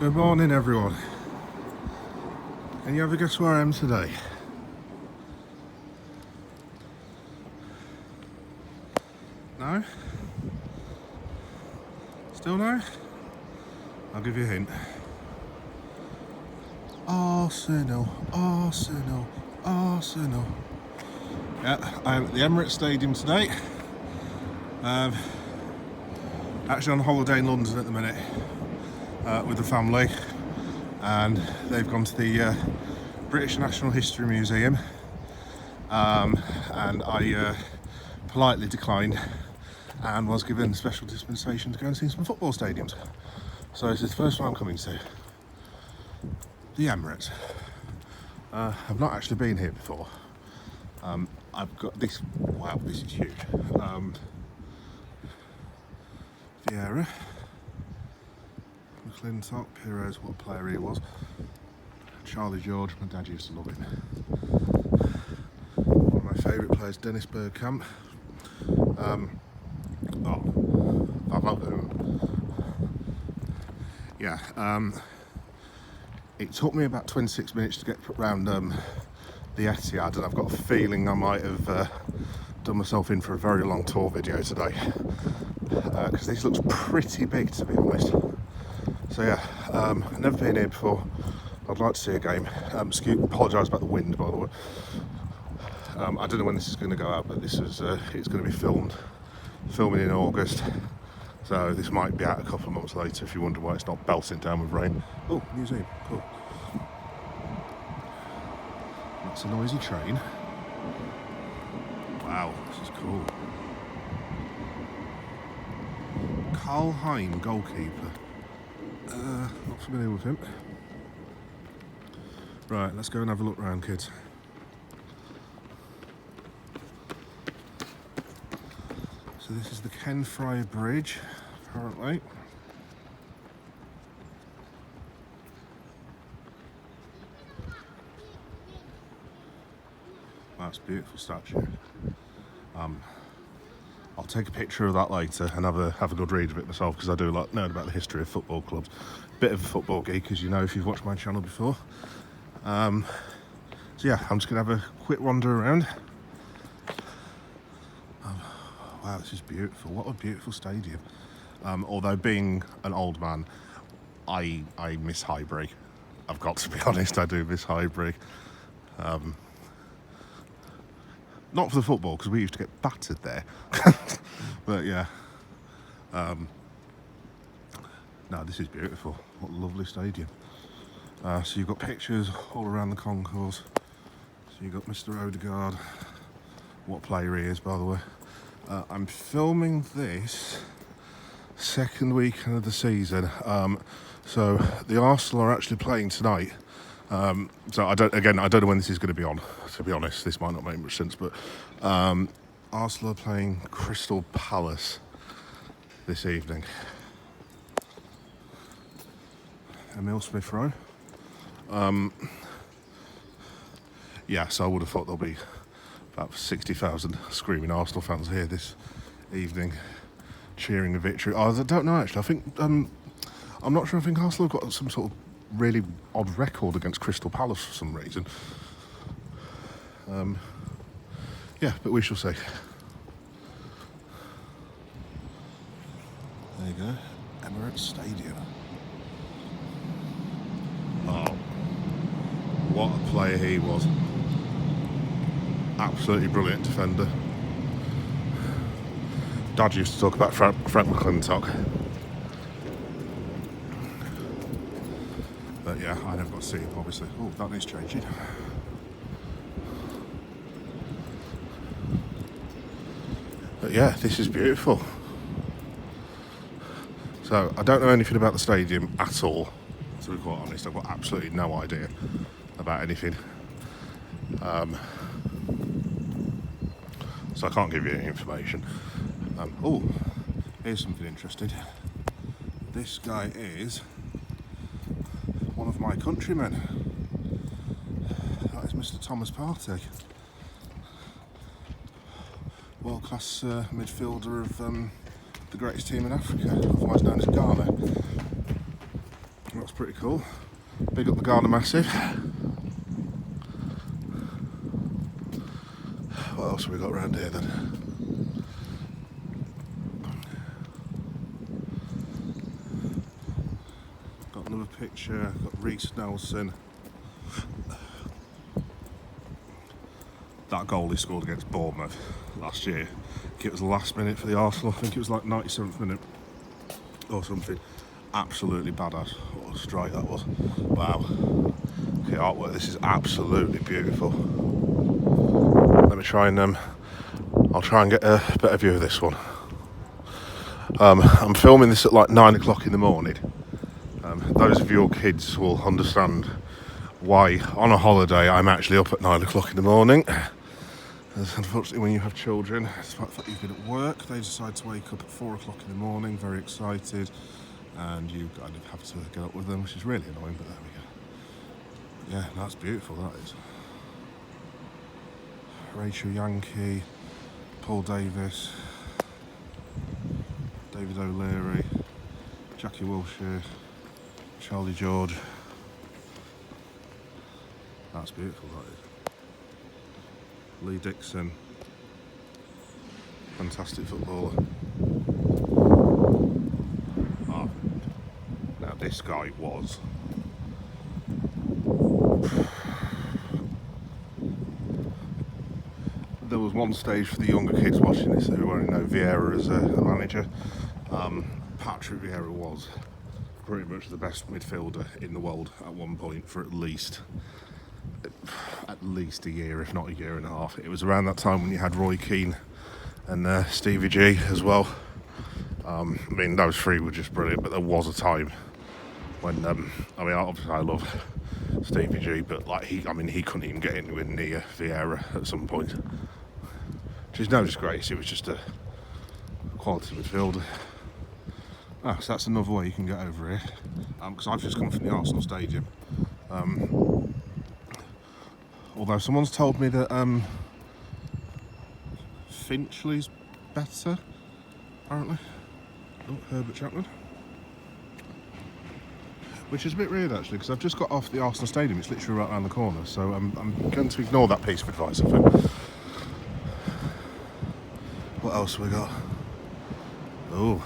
Good morning, everyone. Can you ever guess where I am today? No? Still no? I'll give you a hint. Arsenal, Arsenal, Arsenal. Yeah, I'm at the Emirates Stadium today. Actually on holiday in London at the minute with the family, and they've gone to the British National History Museum, and I politely declined and was given special dispensation to go and see some football stadiums. So this is the first one I'm coming to. The Emirates. I've not actually been here before. I've got this, wow, this is huge. Vieira, McClintock, Pires, what a player he was. Charlie George, my dad used to love him. One of my favourite players, Dennis Bergkamp. I love him. Yeah, it took me about 26 minutes to get around the Etihad, and I've got a feeling I might have done myself in for a very long tour video today, because this looks pretty big, to be honest. So yeah, never been here before. I'd like to see a game. Apologise about the wind, by the way. I don't know when this is going to go out, but this is it's going to be filming in August, so this might be out a couple of months later if you wonder why it's not belting down with rain. Oh, museum, cool. That's a noisy train. Wow, this is cool. Karl Hein, goalkeeper. Not familiar with him. Right, let's go and have a look round, kids. So this is the Ken Fry Bridge, apparently. That's a beautiful statue. I'll take a picture of that later and have a good read of it myself, because I do like knowing about the history of football clubs. Bit of a football geek, as you know if you've watched my channel before. So yeah, I'm just gonna have a quick wander around. Wow, this is beautiful. What a beautiful stadium. Although being an old man, I miss Highbury. I've got to be honest, I do miss Highbury. Not for the football, because we used to get battered there. But yeah. No, this is beautiful. What a lovely stadium. So you've got pictures all around the concourse. So you've got Mr. Odegaard. What player he is, by the way. I'm filming this second weekend of the season. So the Arsenal are actually playing tonight. So I don't know when this is going to be on, to be honest. This might not make much sense, but Arsenal are playing Crystal Palace this evening. Emile Smith-Rowe. Yeah, so I would have thought there'll be about 60,000 screaming Arsenal fans here this evening, cheering a victory. Oh, I don't know actually. I think I'm not sure. I think Arsenal have got some sort of really odd record against Crystal Palace for some reason. Yeah, but we shall see. There you go, Emirates Stadium. Oh, what a player he was. Absolutely brilliant defender. Dad used to talk about Frank McClintock. But yeah, I never got to see him, obviously. Oh, that needs changing. But yeah, this is beautiful. So, I don't know anything about the stadium at all, to be quite honest. I've got absolutely no idea about anything. So I can't give you any information. Oh, here's something interesting. This guy is one of my countrymen. That is Mr. Thomas Partey. World-class midfielder of the greatest team in Africa, otherwise known as Ghana. That's pretty cool. Big up the Garner Massive. What else have we got around here then? Got another picture, got Reece Nelson. That goal he scored against Bournemouth last year. It was the last minute for the Arsenal. I think it was like 97th minute or something. Absolutely badass. What a strike that was. Wow. Okay, artwork. This is absolutely beautiful. Let me try and I'll try and get a better view of this one. I'm filming this at like 9 o'clock in the morning. Those of your kids will understand why on a holiday I'm actually up at 9 o'clock in the morning. As unfortunately when you have children, despite the fact you've been at work, they decide to wake up at 4 o'clock in the morning, very excited, and you kind of have to get up with them, which is really annoying, but there we go. Yeah, that's beautiful, that is. Rachel Yankee, Paul Davis, David O'Leary, Jackie Wilshere, Charlie George. That's beautiful, that is. Lee Dixon, fantastic footballer. Oh, now this guy was. There was one stage for the younger kids watching this who only know Vieira as a manager. Patrick Vieira was pretty much the best midfielder in the world at one point for at least a year, if not a year and a half. It was around that time when you had Roy Keane and Stevie G as well. I mean, those three were just brilliant, but there was a time when, I mean, obviously I love Stevie G, but like he couldn't even get anywhere near Vieira at some point. Which is no disgrace, it was just a quality midfielder. Ah, so that's another way you can get over here. Because I've just come from the Arsenal Stadium. Although someone's told me that Finchley's better, apparently. Oh, Herbert Chapman. Which is a bit weird actually, because I've just got off the Arsenal Stadium. It's literally right around the corner, so I'm going to ignore that piece of advice, I think. What else have we got? Oh.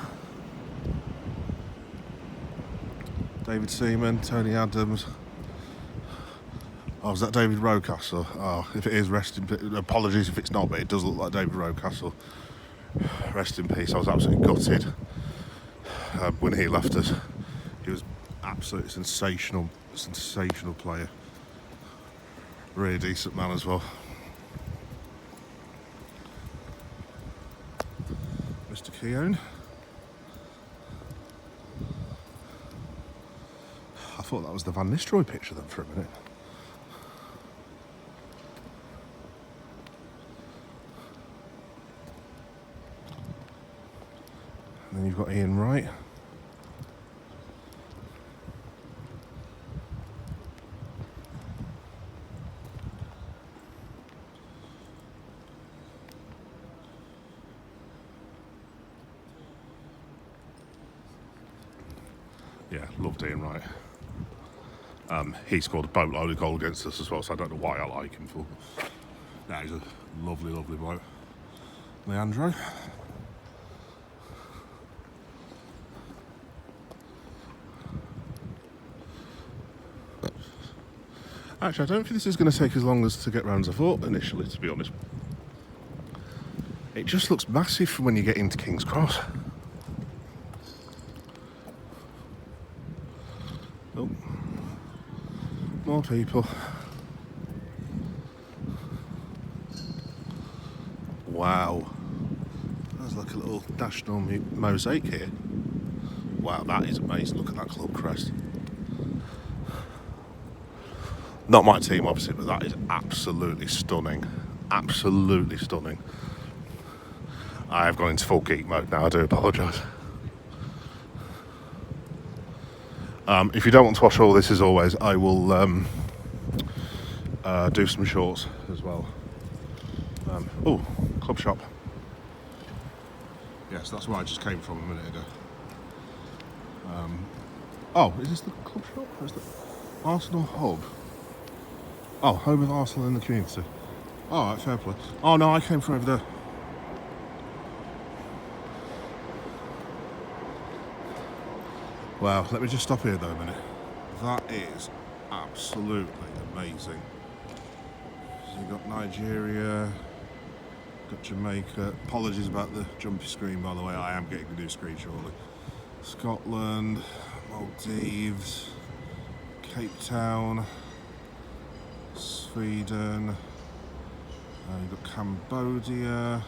David Seaman, Tony Adams. Oh, is that David Rocastle? Oh, if it is, rest in peace. Apologies if it's not, but it does look like David Rocastle. Rest in peace. I was absolutely gutted when he left us. He was absolutely sensational player. Really decent man as well. Mr. Keown. I thought that was the Van Nistelrooy picture then for a minute. And then you've got Ian Wright. Yeah, loved Ian Wright. He scored a boatload of goal against us as well, so I don't know why I like him for. Yeah, he's a lovely, lovely bloke. Leandro. Actually, I don't think this is going to take as long as to get round as I thought initially, to be honest. It just looks massive from when you get into King's Cross. Oh, more people. Wow. There's like a little national mosaic here. Wow, that is amazing. Look at that club crest. Not my team, obviously, but that is absolutely stunning. Absolutely stunning. I have gone into full geek mode now, I do apologise. If you don't want to watch all this, as always, I will do some shorts as well. Oh, club shop. Yes, that's where I just came from a minute ago. Oh, is this the club shop? Or is the Arsenal hub? Oh, home of Arsenal in the community. All right, fair play. Oh no, I came from over there. Wow, let me just stop here though a minute. That is absolutely amazing. So you've got Nigeria, got Jamaica. Apologies about the jumpy screen, by the way. I am getting a new screen shortly. Scotland, Maldives, Cape Town, Sweden. You've got Cambodia,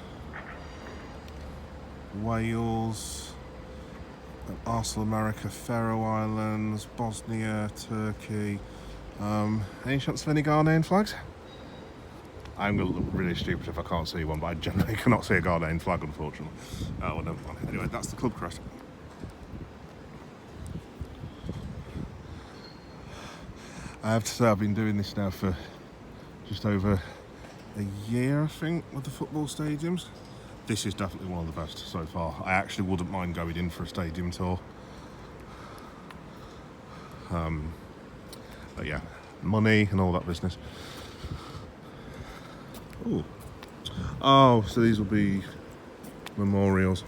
Wales, Arsenal America, Faroe Islands, Bosnia, Turkey. Any chance of any Ghanaian flags? I'm going to look really stupid if I can't see one, but I generally cannot see a Ghanaian flag, unfortunately. Oh, well, never mind. Anyway, that's the club crest. I have to say, I've been doing this now for just over a year, I think, with the football stadiums. This is definitely one of the best so far. I actually wouldn't mind going in for a stadium tour. But yeah, money and all that business. Ooh. Oh, so these will be memorials.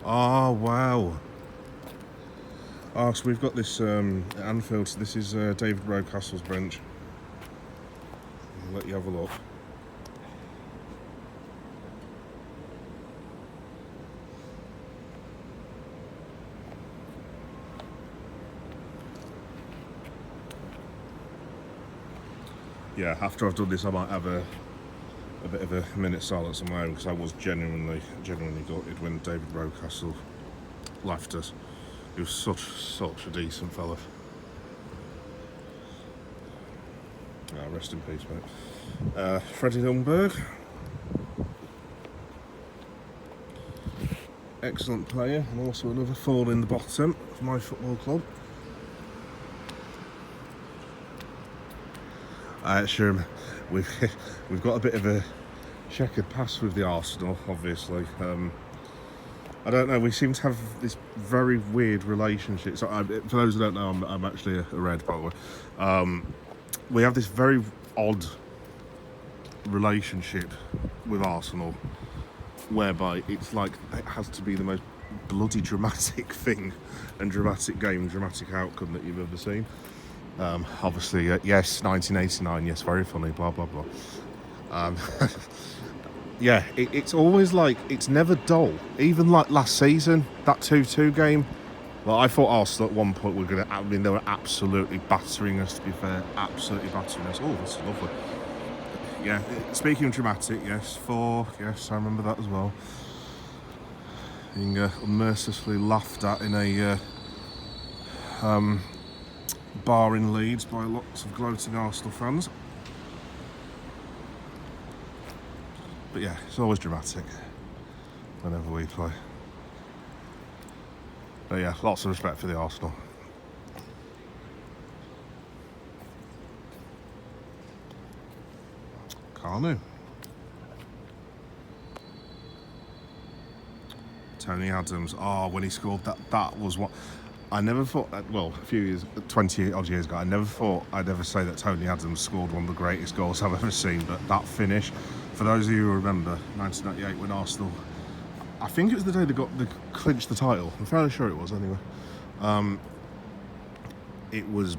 Oh, wow. Oh, so we've got this at Anfield. So this is David Rocastle's bench. I'll let you have a look. Yeah, after I've done this, I might have a bit of a minute's silence on my own, because I was genuinely gutted when David Rocastle left us. He was such a decent fella. Rest in peace, mate. Freddie Ljungberg. Excellent player, and also another fall in the bottom of my football club. Sure, we've got a bit of a checkered past with the Arsenal, obviously. I don't know, we seem to have this very weird relationship. So for those who don't know, I'm actually a Red, by the way. We have this very odd relationship with Arsenal, whereby it's like it has to be the most bloody dramatic thing and dramatic game, dramatic outcome that you've ever seen. Obviously, yes, 1989, yes, very funny, blah, blah, blah. Yeah, it's always like, it's never dull. Even like last season, that 2-2 game, well, I thought Arsenal at one point were going to, they were absolutely battering us, to be fair, absolutely battering us. Oh, this is lovely. Yeah, speaking of dramatic, yes, 4, yes, I remember that as well. Being unmercifully laughed at in a bar in Leeds by lots of gloating Arsenal fans. But yeah, it's always dramatic whenever we play. But yeah, lots of respect for the Arsenal. Kanu. Tony Adams. Oh, when he scored that was what I never thought. Well, a few years, 20 odd years ago, I never thought I'd ever say that Tony Adams scored one of the greatest goals I've ever seen. But that finish, for those of you who remember 1998 when Arsenal, I think it was the day they clinched the title. I'm fairly sure it was anyway. It was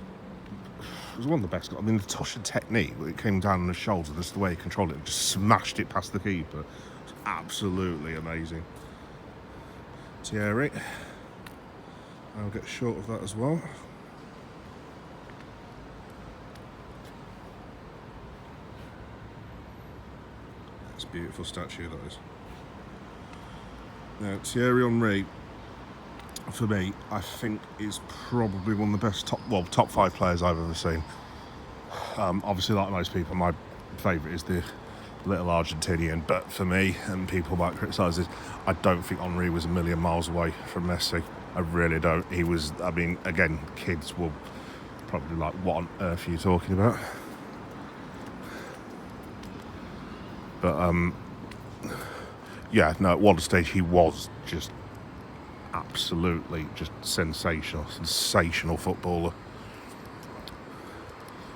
one of the best goals. I mean, the touch and technique, it came down on his shoulder, that's the way he controlled it, just smashed it past the keeper. It was absolutely amazing. Thierry, I'll get short of that as well. That's a beautiful statue, that is. Now, Thierry Henry, for me, I think is probably one of the best top 5 players I've ever seen. Obviously, like most people, my favourite is the little Argentinian, but for me, and people might criticise this, I don't think Henry was a million miles away from Messi. I really don't. He was, I mean, again, kids will probably like, what on earth are you talking about? But yeah, no, at one stage he was just absolutely just sensational footballer.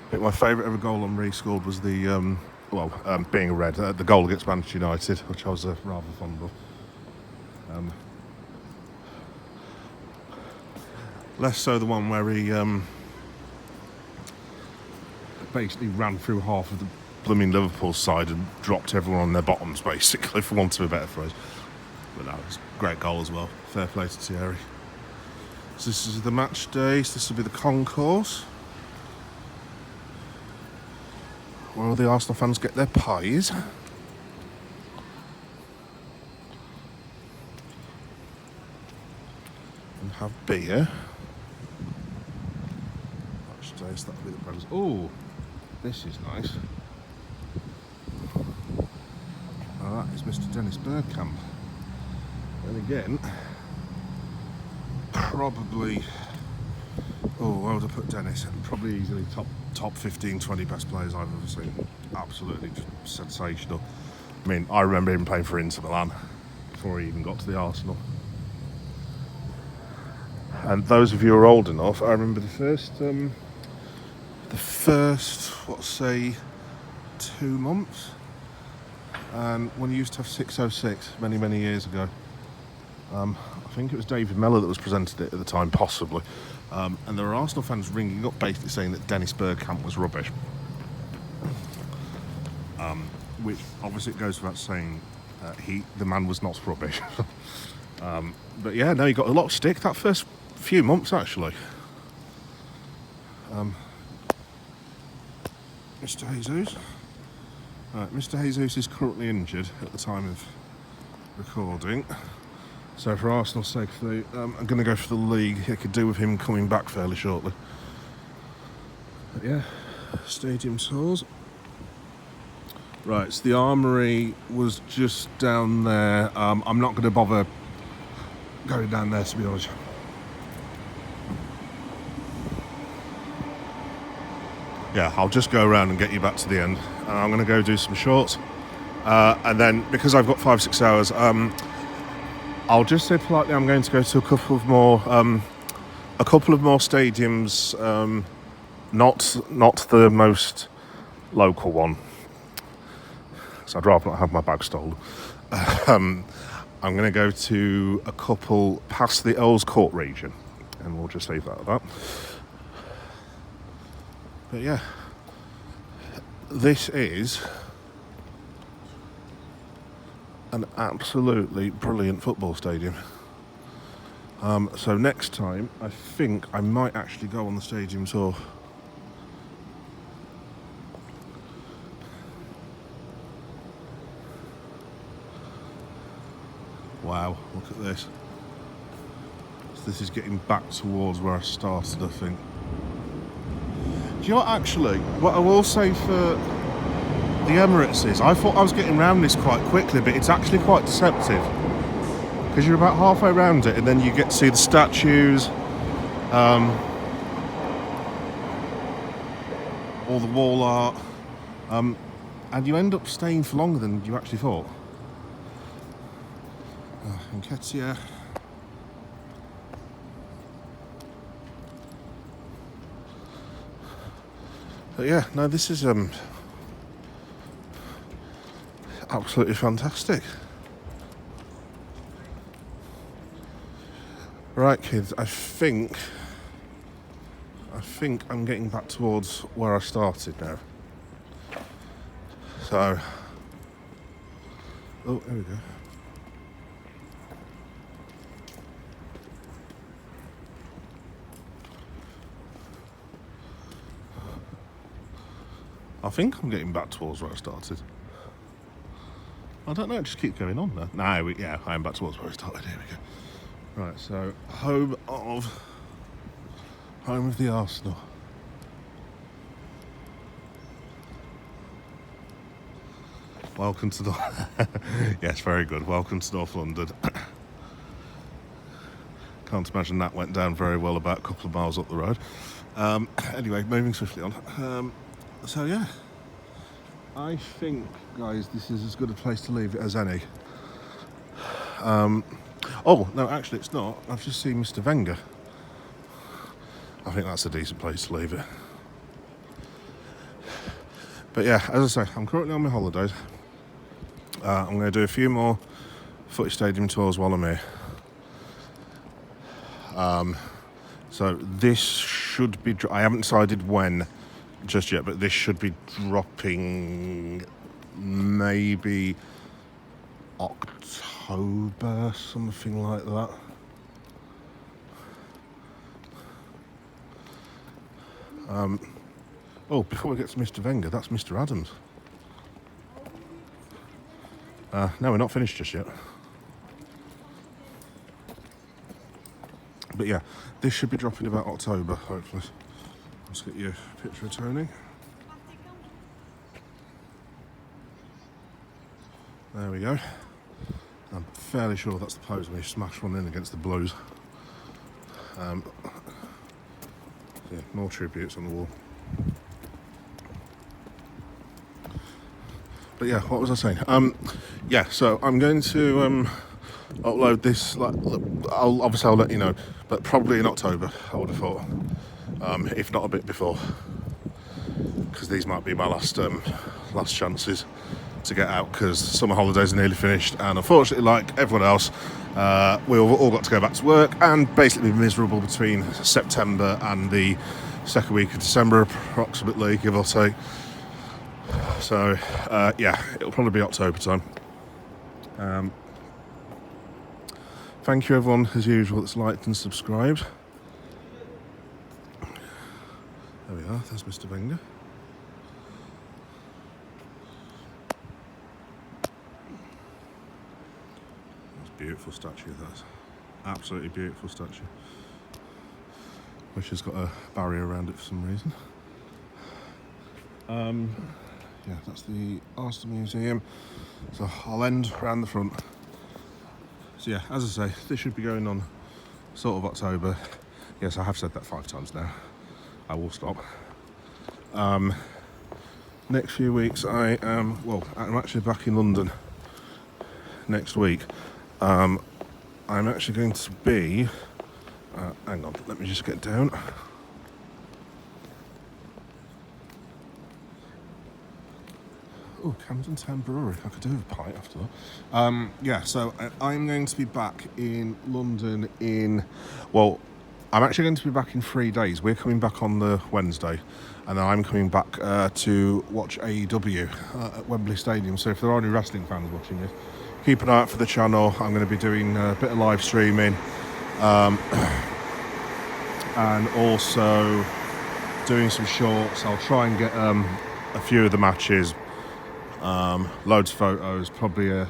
I think my favourite ever goal Henry scored was the, being a Red, the goal against Manchester United, which I was rather fond of. Less so the one where he basically ran through half of the blooming Liverpool side and dropped everyone on their bottoms, basically, for want of a better phrase. But no, it was a great goal as well. Fair play to Thierry. So this is the match day. So this will be the concourse, where all the Arsenal fans get their pies. And have beer. Match day, so that'll be the present. Oh, this is nice. Now that is Mr. Dennis Bergkamp. And again, probably, where would I put Dennis? Probably easily top 15, 20 best players I've ever seen. Absolutely sensational. I mean, I remember him playing for Inter Milan before he even got to the Arsenal. And those of you who are old enough, I remember the first, let's say, 2 months. And when you used to have 606 many years ago, I think it was David Mellor that was presented it at the time, possibly. And there were Arsenal fans ringing up basically saying that Dennis Bergkamp was rubbish. Which obviously it goes without saying, the man was not rubbish. But yeah, no, he got a lot of stick that first few months actually. Mr. Jesus. Right, Mr. Jesus is currently injured at the time of recording. So for Arsenal's sake, I'm going to go for the league. I could do with him coming back fairly shortly. But yeah, stadium tours. Right, so the Armoury was just down there. I'm not going to bother going down there, to be honest. Yeah, I'll just go around and get you back to the end. I'm going to go do some shorts. And then, because I've got 5-6 hours, I'll just say politely I'm going to go to a couple of more stadiums, not the most local one. So I'd rather not have my bag stolen. I'm going to go to a couple past the Earls Court region, and we'll just leave that at that. But yeah, this is an absolutely brilliant football stadium. So next time, I think I might actually go on the stadium tour. Wow, look at this. So this is getting back towards where I started, I think. Do you know what, actually, what I will say for the Emirates is, I thought I was getting around this quite quickly, but it's actually quite deceptive. Because you're about halfway around it, and then you get to see the statues, all the wall art, and you end up staying for longer than you actually thought. Nketiah. But yeah, no, this is absolutely fantastic. Right, kids, I think I'm getting back towards where I started now. So, oh, there we go. I think I'm getting back towards where I started. I don't know, it just keeps going on now. No, yeah, I am back towards where I started. Here we go. Right, so home of the Arsenal. Welcome to yes, very good. Welcome to North London. Can't imagine that went down very well about a couple of miles up the road. Anyway, moving swiftly on. So yeah, I think, guys, this is as good a place to leave it as any. Oh, no, actually it's not. I've just seen Mr. Wenger. I think that's a decent place to leave it. But yeah, as I say, I'm currently on my holidays. I'm going to do a few more footy stadium tours while I'm here. So this should be... I haven't decided when just yet, but this should be dropping maybe October, something like that. Oh, before we get to Mr. Wenger, that's Mr. Adams. No, we're not finished just yet. But yeah, this should be dropping about October, hopefully. Let's get you a picture of Tony. There we go. I'm fairly sure that's the pose when he smashed one in against the Blues. Yeah, more tributes on the wall. But yeah, what was I saying? Yeah, so I'm going to upload this. I'll let you know, but probably in October, I would have thought, if not a bit before, because these might be my last chances to get out, because summer holidays are nearly finished, and unfortunately, like everyone else, we've all got to go back to work and basically be miserable between September and the second week of December, approximately, give or take. So yeah, it'll probably be October time. Thank you everyone, as usual, that's liked and subscribed. There we are, there's Mr. Wenger. That's a beautiful statue, that's absolutely beautiful statue, which has got a barrier around it for some reason. Yeah, that's the Arsenal Museum. So I'll end around the front. So yeah, as I say, this should be going on sort of October. Yes, I have said that 5 times now. I will stop. Next few weeks I'm actually back in London next week. I'm actually going to be, hang on, let me just get down. Oh, Camden Town Brewery. I could do with a pint after that. Yeah, so I'm going to be back in London I'm actually going to be back in 3 days. We're coming back on the Wednesday, and then I'm coming back to watch AEW at Wembley Stadium. So if there are any wrestling fans watching this, keep an eye out for the channel. I'm going to be doing a bit of live streaming, and also doing some shorts. I'll try and get a few of the matches. Loads of photos, probably I'm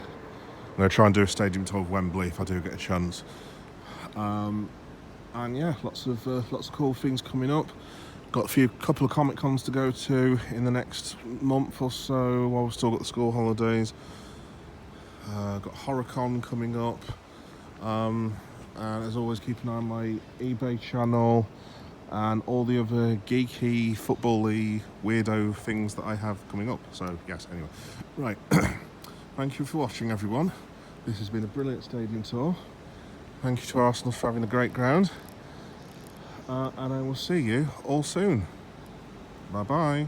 going to try and do a stadium tour of Wembley if I do get a chance. And yeah, lots of cool things coming up. Got a couple of Comic Cons to go to in the next month or so while we've still got the school holidays. Got HorrorCon coming up. And as always, keep an eye on my eBay channel and all the other geeky, football-y, weirdo things that I have coming up. So, yes, anyway. Right. Thank you for watching, everyone. This has been a brilliant stadium tour. Thank you to Arsenal for having a great ground. And I will see you all soon. Bye-bye.